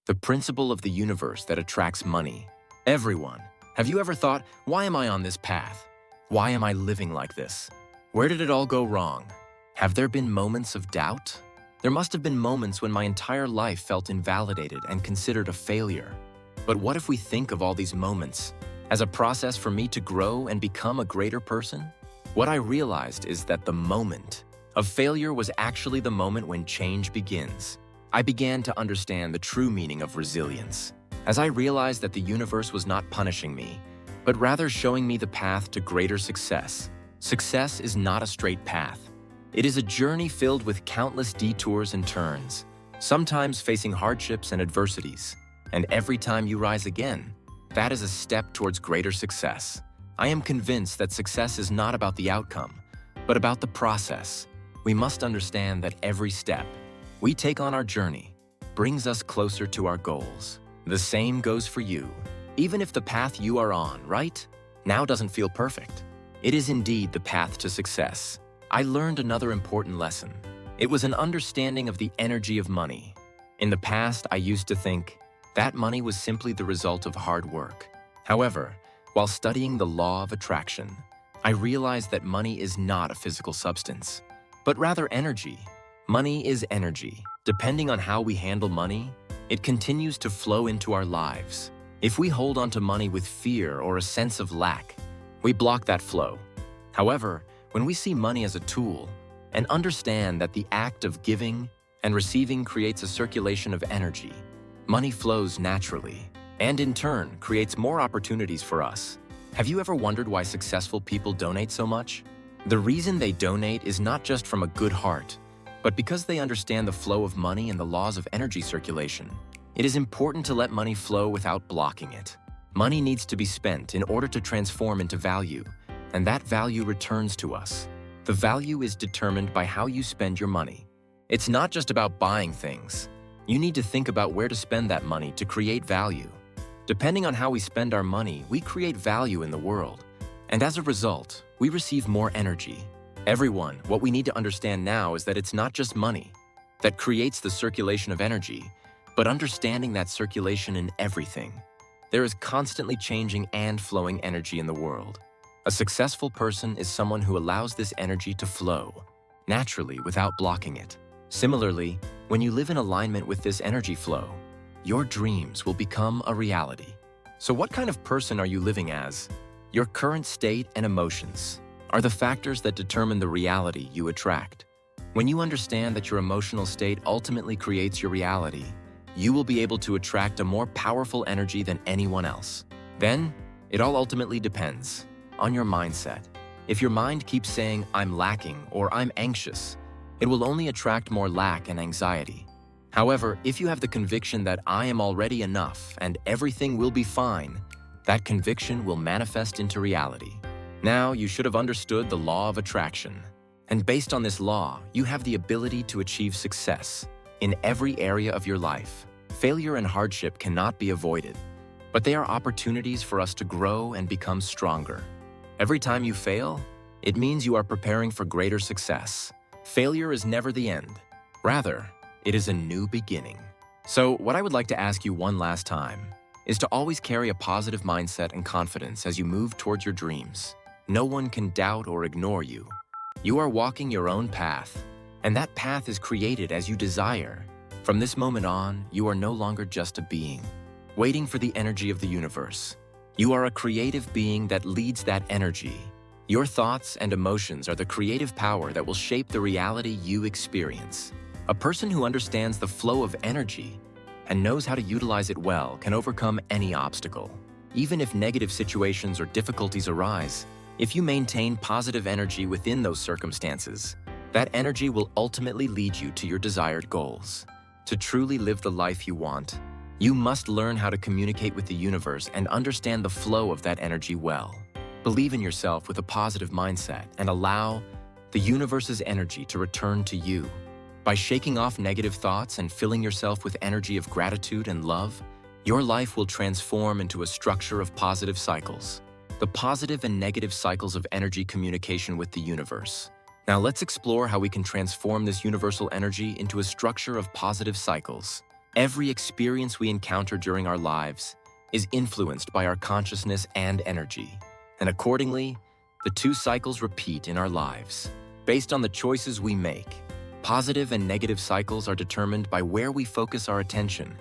the principle of the universe that attracts money. Everyone, have you ever thought, why am I on this path? Why am I living like this? Where did it all go wrong? Have there been moments of doubt? There must have been moments when my entire life felt invalidated and considered a failure. But what if we think of all these moments as a process for me to grow and become a greater person? What I realized is that the moment of failure was actually the moment when change begins. I began to understand the true meaning of resilience, as I realized that the universe was not punishing me, but rather showing me the path to greater success. Success is not a straight path. It is a journey filled with countless detours and turns, sometimes facing hardships and adversities. And every time you rise again, that is a step towards greater success. I am convinced that success is not about the outcome, but about the process. We must understand that every step we take on our journey brings us closer to our goals. The same goes for you. Even if the path you are on right now doesn't feel perfect, it is indeed the path to success. I learned another important lesson. It was an understanding of the energy of money. In the past, I used to think that money was simply the result of hard work. However, while studying the law of attraction, I realized that money is not a physical substance, but rather energy. Money is energy. Depending on how we handle money, it continues to flow into our lives. If we hold on to money with fear or a sense of lack, we block that flow. However, when we see money as a tool and understand that the act of giving and receiving creates a circulation of energy, money flows naturally and in turn creates more opportunities for us. Have you ever wondered why successful people donate so much? The reason they donate is not just from a good heart, but because they understand the flow of money and the laws of energy circulation. It is important to let money flow without blocking it. Money needs to be spent in order to transform into value, and that value returns to us. The value is determined by how you spend your money. It's not just about buying things. You need to think about where to spend that money to create value. Depending on how we spend our money, we create value in the world. And as a result, we receive more energy. Everyone, what we need to understand now is that it's not just money that creates the circulation of energy, but understanding that circulation in everything. There is constantly changing and flowing energy in the world. A successful person is someone who allows this energy to flow naturally without blocking it. Similarly, when you live in alignment with this energy flow, your dreams will become a reality. So what kind of person are you living as? Your current state and emotions are the factors that determine the reality you attract. When you understand that your emotional state ultimately creates your reality, you will be able to attract a more powerful energy than anyone else. Then, it all ultimately depends on your mindset. If your mind keeps saying, I'm lacking or I'm anxious, it will only attract more lack and anxiety. However, if you have the conviction that I am already enough and everything will be fine, that conviction will manifest into reality. Now, you should have understood the law of attraction. And based on this law, you have the ability to achieve success in every area of your life. Failure and hardship cannot be avoided, but they are opportunities for us to grow and become stronger. Every time you fail, it means you are preparing for greater success. Failure is never the end. Rather, it is a new beginning. So, what I would like to ask you one last time is to always carry a positive mindset and confidence as you move towards your dreams. No one can doubt or ignore you. You are walking your own path, and that path is created as you desire. From this moment on, you are no longer just a being, waiting for the energy of the universe. You are a creative being that leads that energy. Your thoughts and emotions are the creative power that will shape the reality you experience. A person who understands the flow of energy and knows how to utilize it well can overcome any obstacle. Even if negative situations or difficulties arise, if you maintain positive energy within those circumstances, that energy will ultimately lead you to your desired goals. To truly live the life you want, you must learn how to communicate with the universe and understand the flow of that energy well. Believe in yourself with a positive mindset and allow the universe's energy to return to you. By shaking off negative thoughts and filling yourself with energy of gratitude and love, your life will transform into a structure of positive cycles. The positive and negative cycles of energy communication with the universe. Now let's explore how we can transform this universal energy into a structure of positive cycles. Every experience we encounter during our lives is influenced by our consciousness and energy, and accordingly, the two cycles repeat in our lives. Based on the choices we make, positive and negative cycles are determined by where we focus our attention.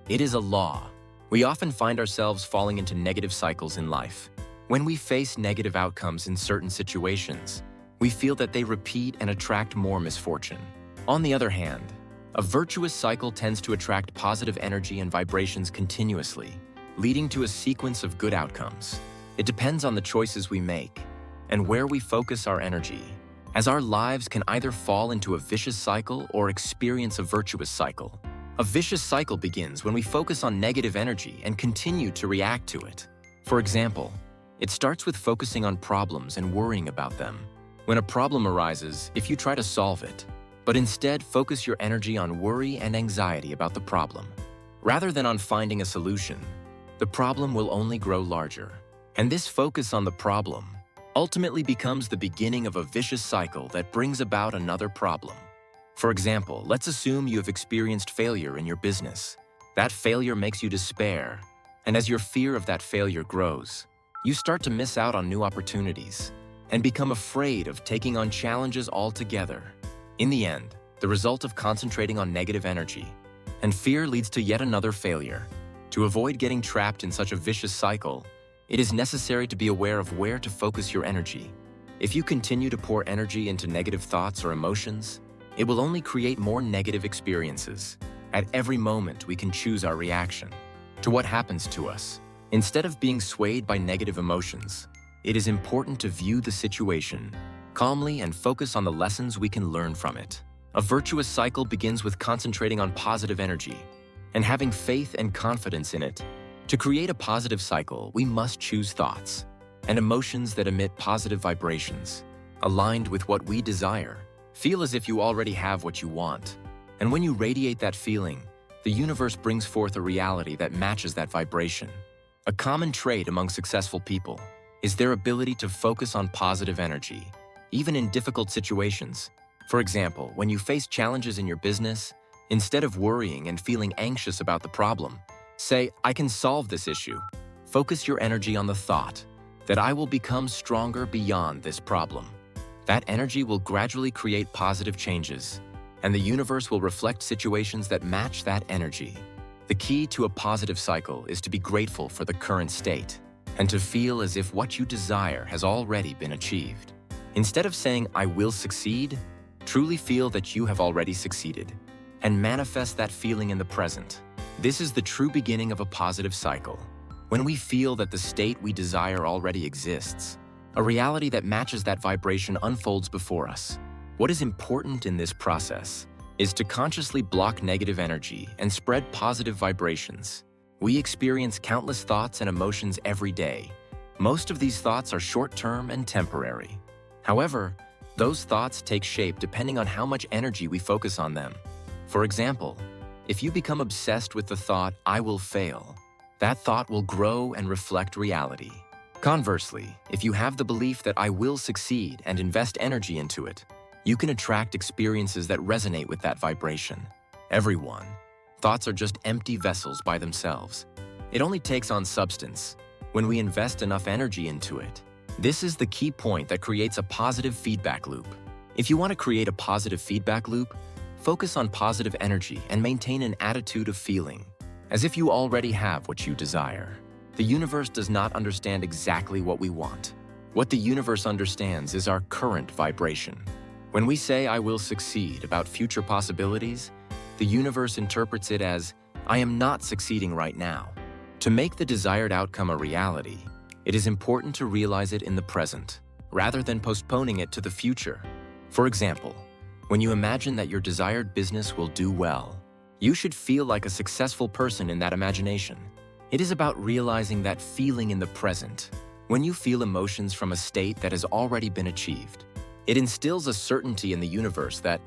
It is a law. We often find ourselves falling into negative cycles in life. When we face negative outcomes in certain situations, we feel that they repeat and attract more misfortune. On the other hand, a virtuous cycle tends to attract positive energy and vibrations continuously, leading to a sequence of good outcomes. It depends on the choices we make and where we focus our energy, as our lives can either fall into a vicious cycle or experience a virtuous cycle. A vicious cycle begins when we focus on negative energy and continue to react to it. For example, it starts with focusing on problems and worrying about them. When a problem arises, if you try to solve it, but instead focus your energy on worry and anxiety about the problem, rather than on finding a solution, the problem will only grow larger. And this focus on the problem ultimately becomes the beginning of a vicious cycle that brings about another problem. For example, let's assume you have experienced failure in your business. That failure makes you despair, and as your fear of that failure grows, you start to miss out on new opportunities and become afraid of taking on challenges altogether. In the end, the result of concentrating on negative energy and fear leads to yet another failure. To avoid getting trapped in such a vicious cycle, it is necessary to be aware of where to focus your energy. If you continue to pour energy into negative thoughts or emotions, it will only create more negative experiences. At every moment, we can choose our reaction to what happens to us. Instead of being swayed by negative emotions, it is important to view the situation calmly and focus on the lessons we can learn from it. A virtuous cycle begins with concentrating on positive energy and having faith and confidence in it. To create a positive cycle, we must choose thoughts and emotions that emit positive vibrations, aligned with what we desire. Feel as if you already have what you want, and when you radiate that feeling, the universe brings forth a reality that matches that vibration. A common trait among successful people is their ability to focus on positive energy, even in difficult situations. For example, when you face challenges in your business, instead of worrying and feeling anxious about the problem, say, "I can solve this issue." Focus your energy on the thought that I will become stronger beyond this problem. That energy will gradually create positive changes, and the universe will reflect situations that match that energy. The key to a positive cycle is to be grateful for the current state and to feel as if what you desire has already been achieved. Instead of saying, "I will succeed," truly feel that you have already succeeded and manifest that feeling in the present. This is the true beginning of a positive cycle. When we feel that the state we desire already exists, a reality that matches that vibration unfolds before us. What is important in this process is to consciously block negative energy and spread positive vibrations. We experience countless thoughts and emotions every day. Most of these thoughts are short-term and temporary. However, those thoughts take shape depending on how much energy we focus on them. For example, if you become obsessed with the thought, "I will fail," that thought will grow and reflect reality. Conversely, if you have the belief that "I will succeed" and invest energy into it, you can attract experiences that resonate with that vibration. Everyone. Thoughts are just empty vessels by themselves. It only takes on substance when we invest enough energy into it. This is the key point that creates a positive feedback loop. If you want to create a positive feedback loop, focus on positive energy and maintain an attitude of feeling as if you already have what you desire. The universe does not understand exactly what we want. What the universe understands is our current vibration. When we say "I will succeed" about future possibilities, the universe interprets it as "I am not succeeding right now." To make the desired outcome a reality, it is important to realize it in the present, rather than postponing it to the future. For example, when you imagine that your desired business will do well, you should feel like a successful person in that imagination. It is about realizing that feeling in the present. When you feel emotions from a state that has already been achieved, it instills a certainty in the universe that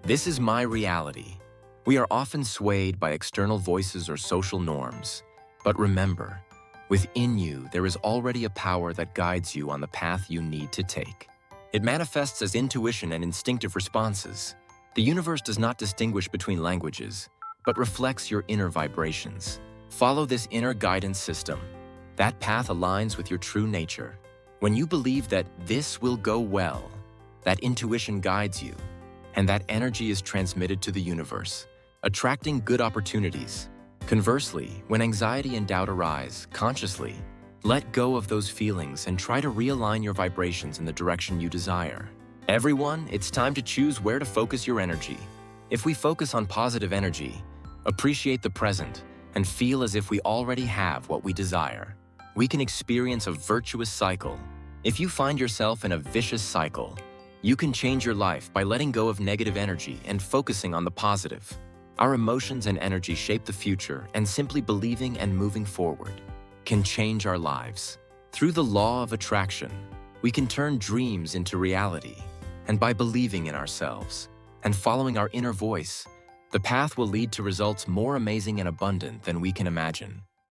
this is my reality. We are often swayed by external voices or social norms, but remember, within you, there is already a power that guides you on the path you need to take. It manifests as intuition and instinctive responses. The universe does not distinguish between languages, but reflects your inner vibrations. Follow this inner guidance system. That path aligns with your true nature. When you believe that this will go well, that intuition guides you, and that energy is transmitted to the universe, attracting good opportunities. Conversely, when anxiety and doubt arise, consciously, let go of those feelings and try to realign your vibrations in the direction you desire. Everyone, it's time to choose where to focus your energy. If we focus on positive energy, appreciate the present, and feel as if we already have what we desire, we can experience a virtuous cycle. If you find yourself in a vicious cycle, you can change your life by letting go of negative energy and focusing on the positive. Our emotions and energy shape the future, and simply believing and moving forward can change our lives. Through the law of attraction, we can turn dreams into reality. And by believing in ourselves and following our inner voice, the path will lead to results more amazing and abundant than we can imagine.